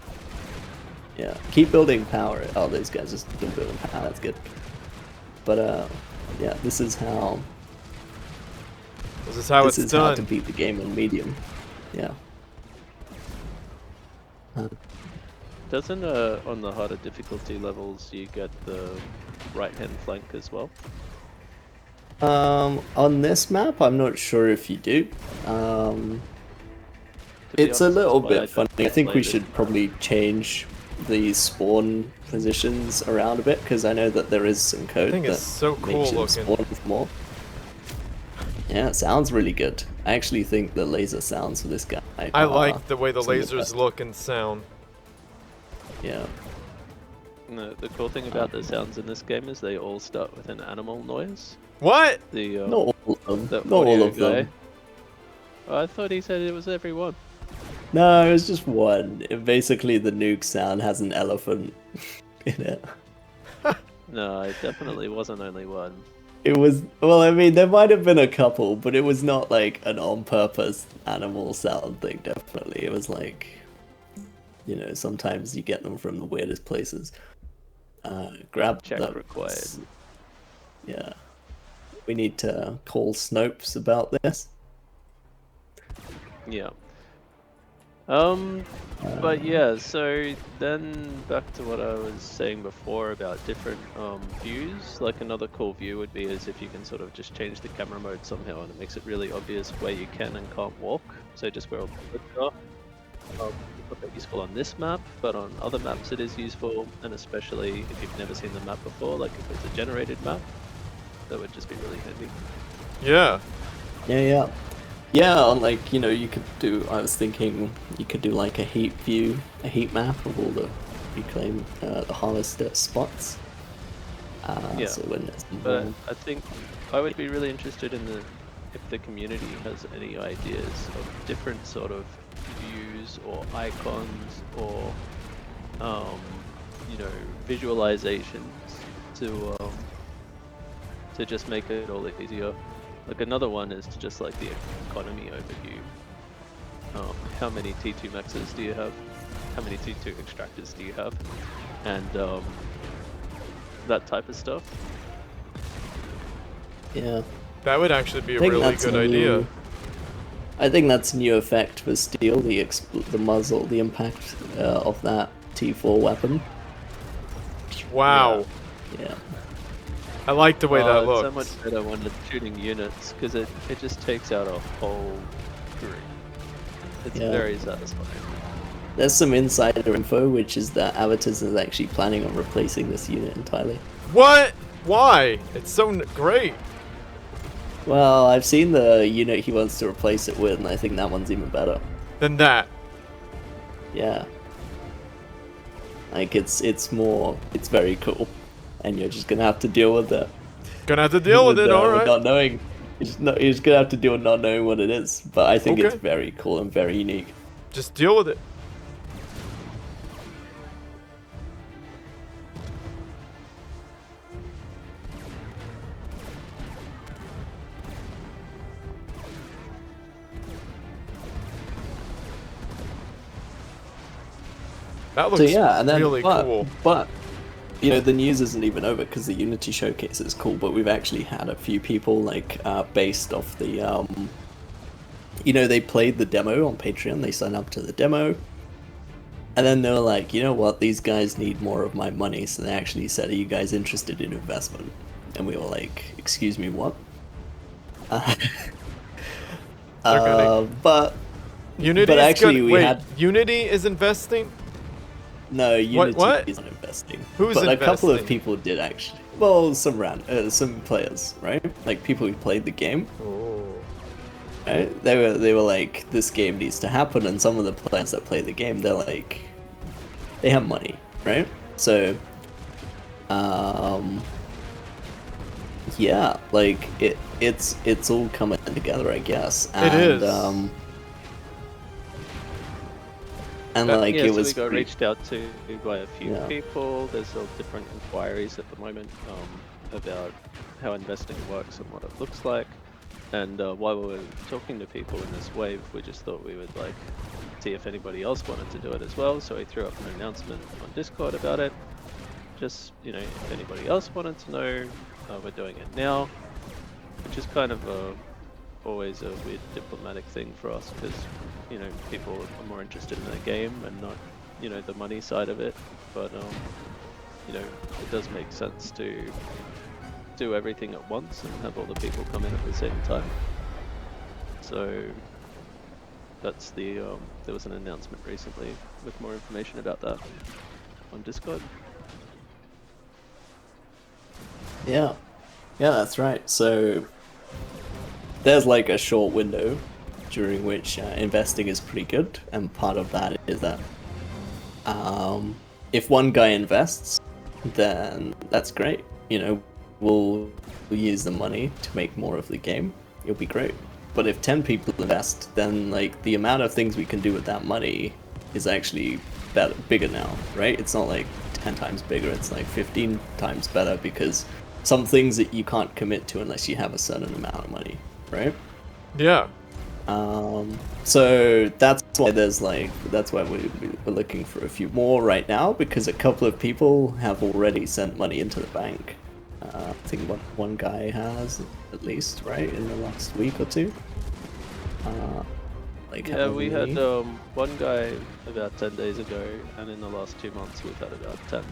Yeah, keep building power. Oh, those guys just been building power. That's good. But yeah, this is how
This is how
this
it's
is how to
done.
beat the game on medium. Yeah.
Doesn't on the harder difficulty levels you get the right hand flank as well?
On this map, I'm not sure if you do.
To be
It's a
honest,
little
that's why I
bit
don't
funny. I think we
play this
should
map.
probably change the spawn positions around a bit because I know that there is some code
Thing
that
is so
makes
cool
you
looking.
spawn with more. Yeah, it sounds really good. I actually think the laser sounds for this guy.
I like the way the
some of the
lasers
best.
look and sound.
Yeah.
The cool thing about the sounds in this game is they all start with an animal noise.
What?
The
Not all of
the
them. Not all
audio
of them.
guy. Oh, I thought he said it was every one.
No, it was just one. Basically, the nuke sound has an elephant in it.
No, it definitely wasn't only one.
It was, well, I mean, there might have been a couple, but it was not like an on-purpose animal sound thing, definitely. It was like, you know, sometimes you get them from the weirdest places. Grab
Check
that.
required.
Yeah. We need to call Snopes about this.
Yeah. But yeah, so then back to what I was saying before about different views. Like another cool view would be is if you can sort of just change the camera mode somehow, and it makes it really obvious where you can and can't walk. So just where all the clips are. It's not that useful on this map, but on other maps it is useful, and especially if you've never seen the map before, like if it's a generated map, that would just be really handy.
Yeah.
Yeah. Yeah, like, you know, you could do, I was thinking you could do like a heat view, a heat map of all the reclaim, the harvester spots.
Yeah,
So when it's
But
involved.
I think I would be really interested in if the community has any ideas of different sort of views or icons or you know, visualizations to just make it all easier. Like another one is to just like the economy overview. How many T2 maxes do you have? How many T2 extractors do you have? And that type of stuff.
Yeah.
That would actually be a
I think
really
that's
good
a
idea.
new- I think that's a new effect for steel, the muzzle, the impact of that T4 weapon.
Wow.
Yeah.
I like the way that
It's
looks.
so much better when it's shooting units because it just takes out a whole group. It's
Yeah.
very satisfying.
There's some insider info, which is that Avatus is actually planning on replacing this unit entirely.
What? Why? It's so great.
Well, I've seen the unit he wants to replace it with, and I think that one's even better.
Than that.
Yeah. Like, it's very cool. And you're just gonna have to deal with it.
Gonna have to deal with it,
with
alright.
not knowing. You're just gonna have to deal with not knowing what it is. But I think it's
Okay.
very cool and very unique.
Just deal with it. That
So
looks
yeah, and then
really cool.
But you know, the news isn't even over because the Unity showcase is cool. But we've actually had a few people like based off the you know, they played the demo on Patreon. They signed up to the demo, and then they were like, you know what, these guys need more of my money. So they actually said, "Are you guys interested in investment?" And we were like, "Excuse me, what?" But
Unity
but
is
actually
gonna,
we
wait,
had-
Unity is investing?
no, Unity
what?
isn't investing.
Who's
but a couple of
investing?
people did actually. Well, some players, right? Like people who played the game,
Oh.
right? They were like, this game needs to happen, and some of the players that play the game, they're like, they have money, right? So, yeah, like it's all coming together, I guess.
It is.
And
That-
like
Yeah,
it
so
was
we got
pretty-
reached out to by a few
Yeah.
people. There's all different inquiries at the moment about how investing works and what it looks like. And while we were talking to people in this wave, we just thought we would like see if anybody else wanted to do it as well. So we threw up an announcement on Discord about it. Just, you know, if anybody else wanted to know, we're doing it now, which is kind of always a weird diplomatic thing for us because, you know, people are more interested in the game and not, you know, the money side of it. But you know, it does make sense to do everything at once and have all the people come in at the same time. So that's the there was an announcement recently with more information about that on Discord.
Yeah, that's right. So there's like a short window during which investing is pretty good, and part of that is that if one guy invests, then that's great. You know, we'll use the money to make more of the game. It'll be great. But if 10 people invest, then like the amount of things we can do with that money is actually bigger now, right? It's not like 10 times bigger, it's like 15 times better, because some things that you can't commit to unless you have a certain amount of money, right?
Yeah.
So that's why we're looking for a few more right now, because a couple of people have already sent money into the bank. I think one guy has, at least, right, in the last week or two.
Yeah, we had one guy about 10 days ago, and in the last 2 months we've had about 10.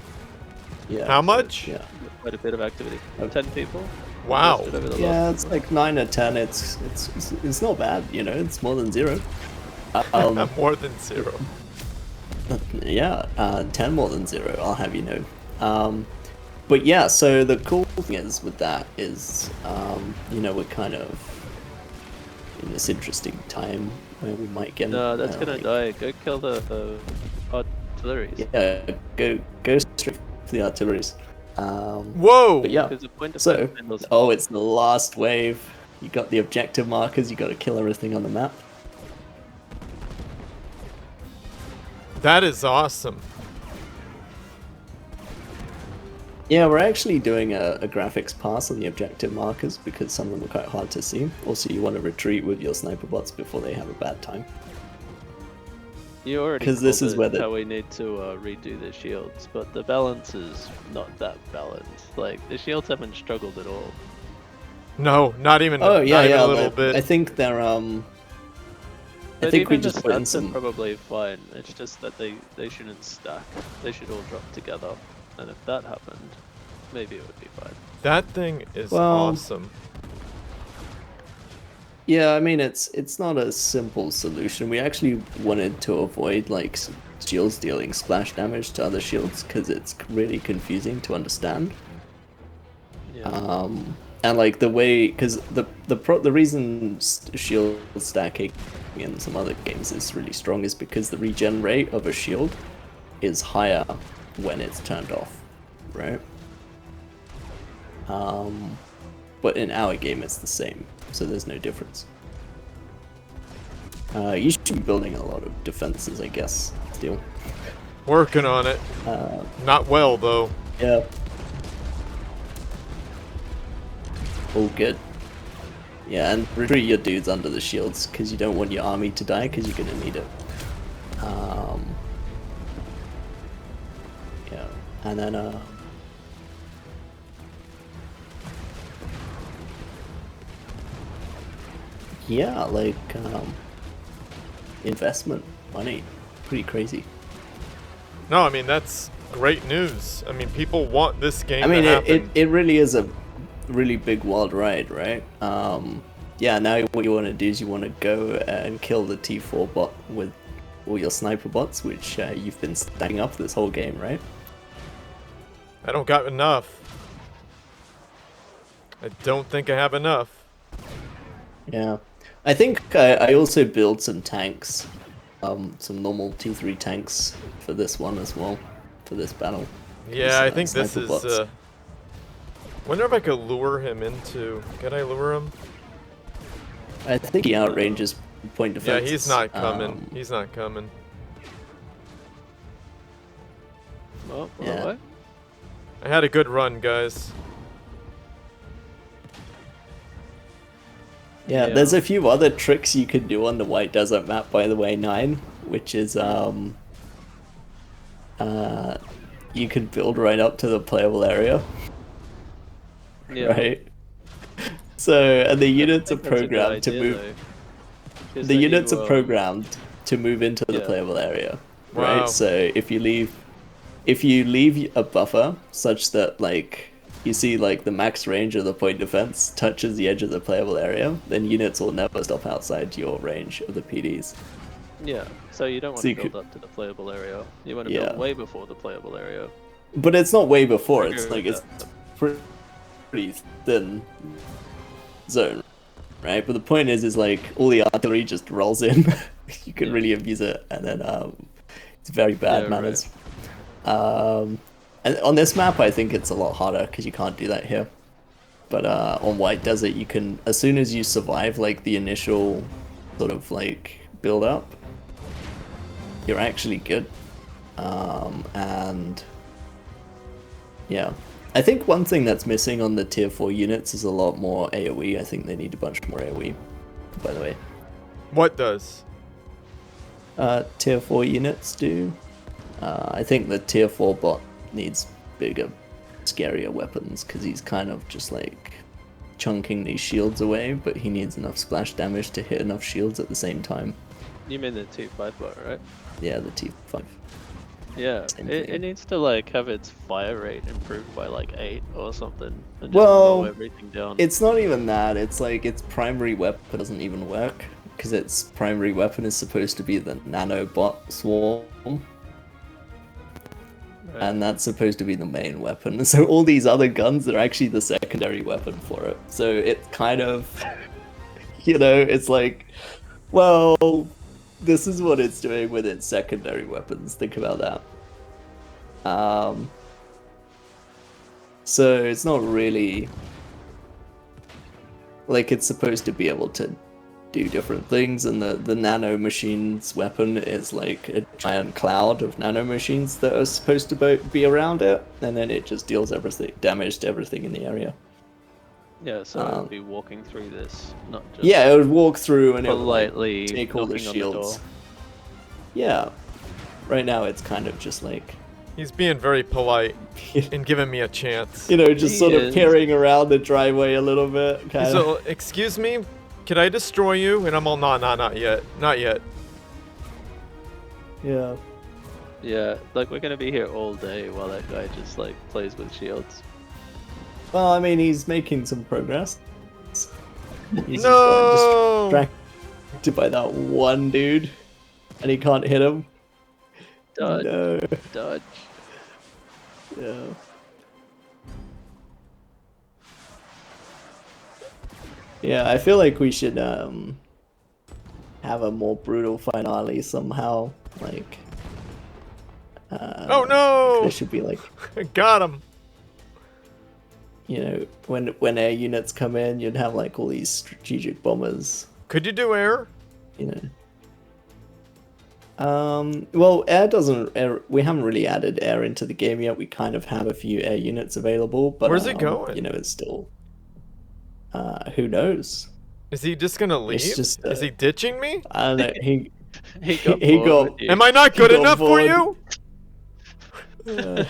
Yeah.
How much?
Yeah.
Quite a bit of activity. 10 people.
Wow.
invested over the
Yeah,
last
it's
2
like 9 or 10. It's not bad, you know. It's more than 0.
More than 0.
Yeah, 10 more than 0. I'll have you know. But yeah, so the cool thing is with that is, you know, we're kind of in this interesting time where we might get.
No, that's gonna die. Go kill the artilleries.
Yeah, go straight for the artilleries.
Whoa!
But yeah,
Because the point of
so
Sentinels-
it's the last wave. You got the objective markers. You got to kill everything on the map.
That is awesome.
Yeah, we're actually doing a graphics pass on the objective markers because some of them are quite hard to see. Also, you want to retreat with your sniper bots before they have a bad time.
You already
'Cause this
called
is
it
where the-
how we need to redo the shields, but the balance is not that balanced. Like the shields haven't struggled at all.
No, not even.
Oh yeah,
not even
yeah.
a little bit.
I think they're I
But
think we
even
just
the
put in
stats
some.
are probably fine. It's just that they shouldn't stack. They should all drop together, and if that happened, maybe it would be fine.
That thing is
Well,
awesome.
Yeah, I mean it's not a simple solution. We actually wanted to avoid like shields dealing splash damage to other shields because it's really confusing to understand.
Yeah.
And like the way, because the reason shield stacking in some other games is really strong is because the regen rate of a shield is higher when it's turned off, right? But in our game it's the same, so there's no difference. You should be building a lot of defenses, I guess, still.
Working on it. Not well though.
Yeah. All good. Yeah, and retreat your dudes under the shields, because you don't want your army to die, because you're going to need it. Yeah, and then, yeah, like, investment, money, pretty crazy.
No, I mean that's great news. I mean people want this game
I mean,
to happen.
it really is a really big wild ride, right? Yeah, now what you want to do is you want to go and kill the T4 bot with all your sniper bots, which you've been stacking up this whole game, right?
I don't got enough. I don't think I have enough.
Yeah. I think I also built some tanks, some normal T3 tanks for this one as well, for this battle.
Yeah, I think this
sniper
is.
bots.
Wonder if I could lure him into. Can I lure him?
I think he outranges point
Yeah,
defense.
he's not coming. He's not coming.
Well,
Yeah.
away.
I had a good run, guys.
Yeah,
Yeah.
there's a few other tricks you can do on the White Desert map, by the way, 9, which is you can build right up to the playable area,
Yeah.
right? So, and the units are
I think that's a good
programmed to
idea,
move.
though. 'Cause
The
then
units
you,
are programmed to move into the
yeah.
playable area,
Wow.
right? So if you leave a buffer such that like you see like the max range of the point defense touches the edge of the playable area, then units will never stop outside your range of the PDs.
Yeah, so you don't want
So
to
you
build
could-
up to the playable area. You want to
Yeah.
build way before the playable area.
But it's not way before. It's
Agree
like
with
it's pretty thin zone, right? But the point is like all the artillery just rolls in. You can
Yeah.
really abuse it, and then it's very bad
Yeah,
manners. And on this map, I think it's a lot harder because you can't do that here. But on White Desert, you can, as soon as you survive like the initial sort of like build up, you're actually good. And yeah, I think one thing that's missing on the tier 4 units is a lot more AoE. I think they need a bunch more AoE, by the way.
What does?
Tier 4 units do. I think the tier 4 bot needs bigger, scarier weapons because he's kind of just like chunking these shields away, but he needs enough splash damage to hit enough shields at the same time.
You mean the T5 bot, right?
Yeah, the T5.
Yeah,
Same
it
thing.
needs to like have its fire rate improved by like 8 or something, and just
Well,
blow everything down.
It's not even that, it's like its primary weapon doesn't even work because its primary weapon is supposed to be the nanobot swarm.
Right.
And that's supposed to be the main weapon. So all these other guns are actually the secondary weapon for it. So it's kind of, you know, it's like, well, this is what it's doing with its secondary weapons. Think about that. So it's not really like it's supposed to be able to do different things, and the nano machines weapon is like a giant cloud of nano machines that are supposed to be around it, and then it just deals damage to everything in the area.
Yeah, so it would be walking through this, not just
Yeah, it would walk through and it would like,
politely
take all the
knocking on the
shields.
door.
Yeah, right now it's kind of just like,
He's being very polite and giving me a chance.
you know, just
He
sort of
is.
peering around the driveway a little bit. Kind
So,
of.
excuse me, can I destroy you? And I'm all, nah, not yet, not yet.
Yeah.
Yeah, like we're gonna be here all day while that guy just like plays with shields.
Well, I mean, he's making some progress. He's
No!
just got distracted by that one dude, and he can't hit him.
Dodge,
No.
dodge.
Yeah. Yeah, I feel like we should have a more brutal finale somehow. Like,
Oh no!
there should be like,
Got him.
you know, when air units come in, you'd have like all these strategic bombers.
Could you do air?
You know. Well, air doesn't. We haven't really added air into the game yet. We kind of have a few air units available, but
Where's it going?
You know, it's still. Who knows?
Is he just gonna leave?
just,
Is he ditching me?
I don't know. He
He got
He
bored
got-
with you.
Am I not
He
good
got
enough for
bored.
you?
uh,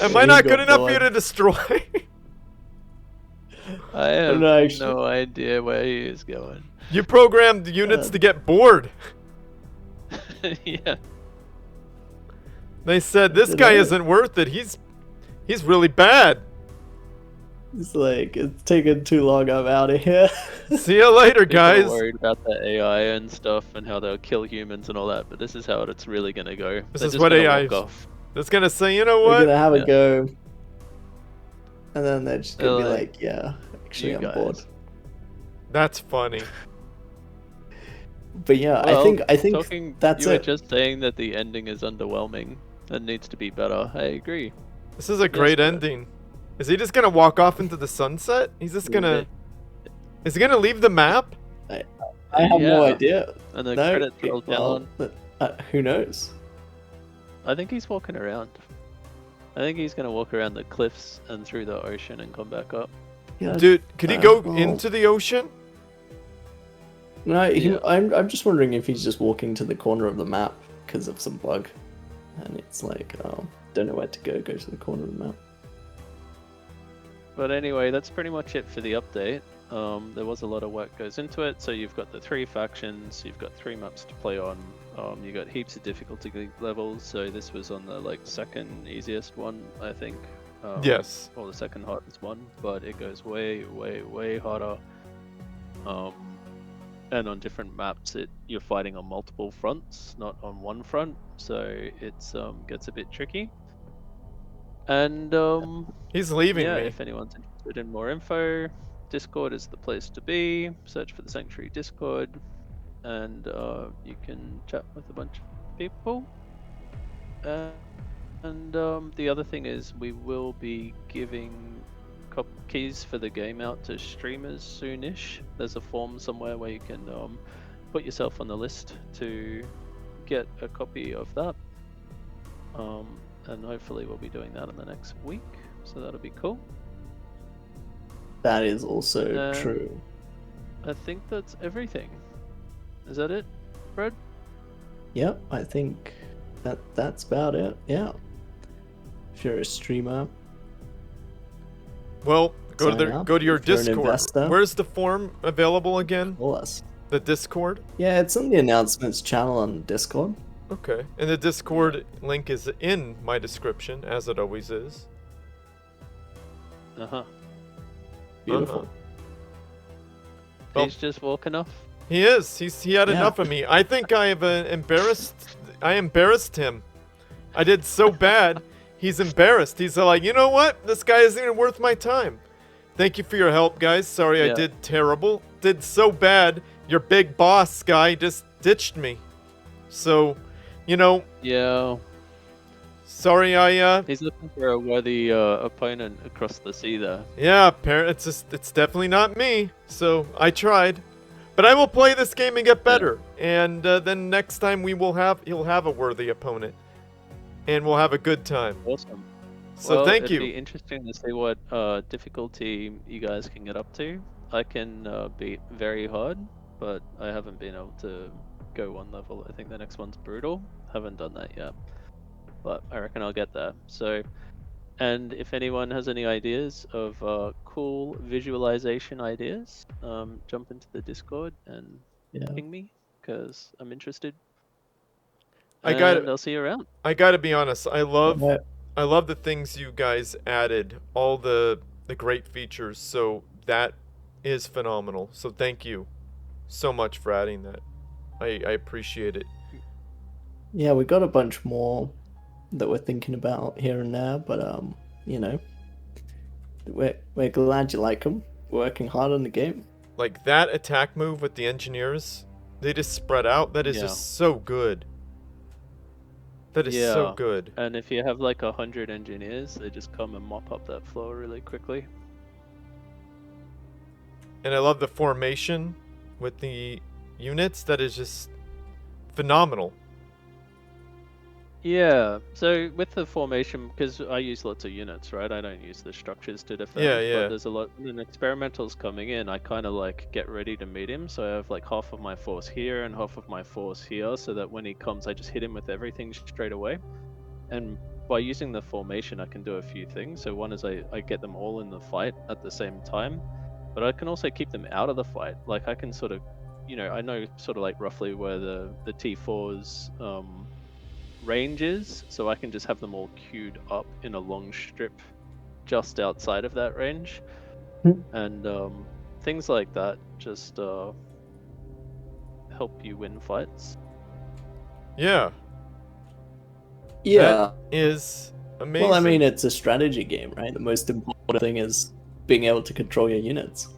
Am I
He
not
got
good enough for you
bored.
to destroy?
I have
know, actually.
no idea where he is going.
You programmed the units to get bored.
Yeah.
They said this guy
know.
isn't worth it. He's really bad.
it's like it's taking too long. I'm out of here.
See you later,
People are
guys.
worried about the AI and stuff and how they'll kill humans and all that, but this is how it's really gonna go.
This
They're
is
just
what
gonna
AI
walk off.
That's gonna say, you know
We're
what?
gonna have
Yeah.
a go, and then they're just gonna
They're
be
like,
like, "Yeah, actually,
"You
I'm
guys."
bored."
That's funny.
But yeah,
Well,
I think
talking,
that's
you were
it.
just saying that the ending is underwhelming and needs to be better. I agree.
This is a great
but-
ending. Is he just gonna walk off into the sunset? He's just gonna. Is he gonna leave the map?
I have no
Yeah.
idea.
And the
No,
credits roll
well,
down.
who knows?
I think he's walking around. I think he's gonna walk around the cliffs and through the ocean and come back up.
Yeah,
Dude, could he go
well-
into the ocean?
No,
Yeah.
I'm just wondering if he's just walking to the corner of the map because of some bug, and it's like, oh, don't know where to go. Go to the corner of the map.
But anyway, that's pretty much it for the update. There was a lot of work goes into it. So you've got the 3 factions, you've got 3 maps to play on. You got heaps of difficulty levels. So this was on the like second easiest one, I think.
Yes.
Or the second hardest one, but it goes way, way, way harder. And on different maps, you're fighting on multiple fronts, not on one front. So it's gets a bit tricky. And
He's leaving
yeah,
me.
if anyone's interested in more info, Discord is the place to be. Search for the Sanctuary Discord, and you can chat with a bunch of people. And the other thing is we will be giving keys for the game out to streamers soonish. There's a form somewhere where you can put yourself on the list to get a copy of that. And hopefully we'll be doing that in the next week, so that'll be cool.
That is also true.
I think that's everything. Is that it, Fred?
Yep, I think that's about it. Yeah. If you're a streamer,
Well, go
sign up.
to your
If you're an
Discord.
investor,
Where's the form available again?
call us.
The Discord?
Yeah, it's on the announcements channel on Discord.
Okay. And the Discord link is in my description, as it always is.
Uh-huh.
Beautiful.
Well-
He's just walking off.
He is. He had
Yeah.
enough of me. I think I have embarrassed him. I did so bad. He's embarrassed. He's like, you know what? This guy isn't even worth my time. Thank you for your help, guys. Sorry I
Yeah.
did terrible. Did so bad. Your big boss guy just ditched me. So, you know,
Yeah.
sorry I
He's looking for a worthy opponent across the sea there.
yeah, it's definitely not me. So, I tried. But I will play this game and get better. And then next time he'll have a worthy opponent. And we'll have a good time.
Awesome.
So
well,
thank
it'd
you.
be interesting to see what difficulty you guys can get up to. I can beat very hard, but I haven't been able to go one level. I think the next one's brutal. Haven't done that yet, but I reckon I'll get there. So, and if anyone has any ideas of cool visualization ideas, jump into the Discord and
Yeah.
ping me, because I'm interested.
I got
And I'll see you around.
I gotta be honest. I love
Yeah.
the things you guys added. All the great features. So that is phenomenal. So thank you so much for adding that. I appreciate it.
Yeah, we got a bunch more that we're thinking about here and there, but you know, we're glad you like them. We're working hard on the game.
Like that attack move with the engineers, they just spread out. That is
Yeah.
just so good. That is so
Yeah.
good.
And if you have like 100 engineers, they just come and mop up that floor really quickly.
And I love the formation with the units. That is just phenomenal.
Yeah, so with the formation, because I use lots of units, right? I don't use the structures to defend.
Yeah, yeah.
But there's a lot, when experimental's coming in, I kind of like get ready to meet him. So I have like half of my force here and half of my force here, so that when he comes, I just hit him with everything straight away. And by using the formation, I can do a few things. So one is I get them all in the fight at the same time, but I can also keep them out of the fight. Like I can sort of, you know, I know sort of like roughly where the T4's range is, so I can just have them all queued up in a long strip just outside of that range. And things like that just help you win fights.
Yeah,
Yeah.
is amazing.
Well, I mean, it's a strategy game, right? The most important thing is being able to control your units.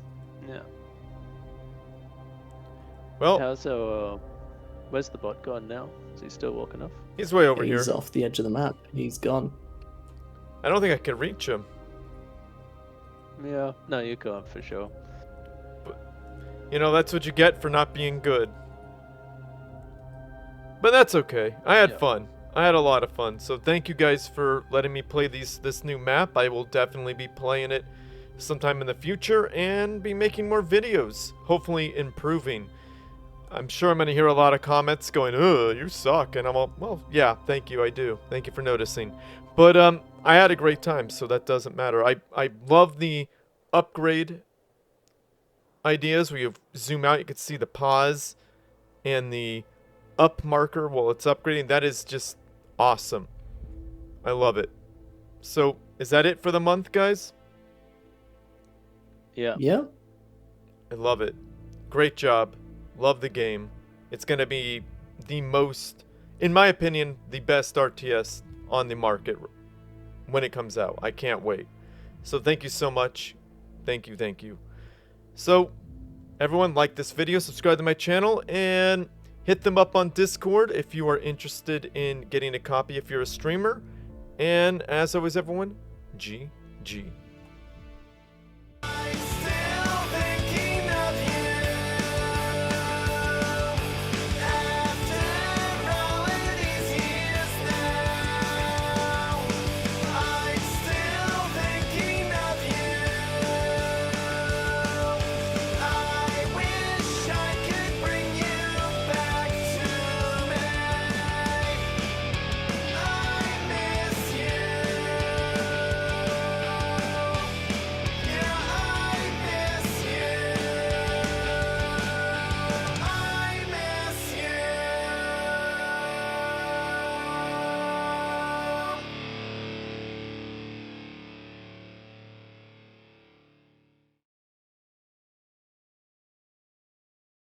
Yeah.
well,
How's our where's the bot gone now? Is he still walking off?
he's way over
He's
here.
off the edge of the map. He's gone.
I don't think I can reach him.
Yeah, no, you're gone for sure.
You know, that's what you get for not being good. But that's okay. I had
Yeah.
fun. I had a lot of fun. So thank you guys for letting me play this new map. I will definitely be playing it sometime in the future and be making more videos, hopefully improving. I'm sure I'm going to hear a lot of comments going, "Ugh, you suck." And I'm all, well, yeah, thank you, I do. Thank you for noticing. But I had a great time, so that doesn't matter. I love the upgrade ideas where you zoom out, you can see the pause and the up marker while it's upgrading. That is just awesome. I love it. So, is that it for the month, guys?
Yeah.
Yeah.
I love it. Great job. Love the game. It's going to be the most, in my opinion, the best RTS on the market when it comes out. I can't wait. So thank you so much. Thank you, thank you. So, everyone, like this video, subscribe to my channel, and hit them up on Discord if you are interested in getting a copy if you're a streamer. And as always, everyone, GG.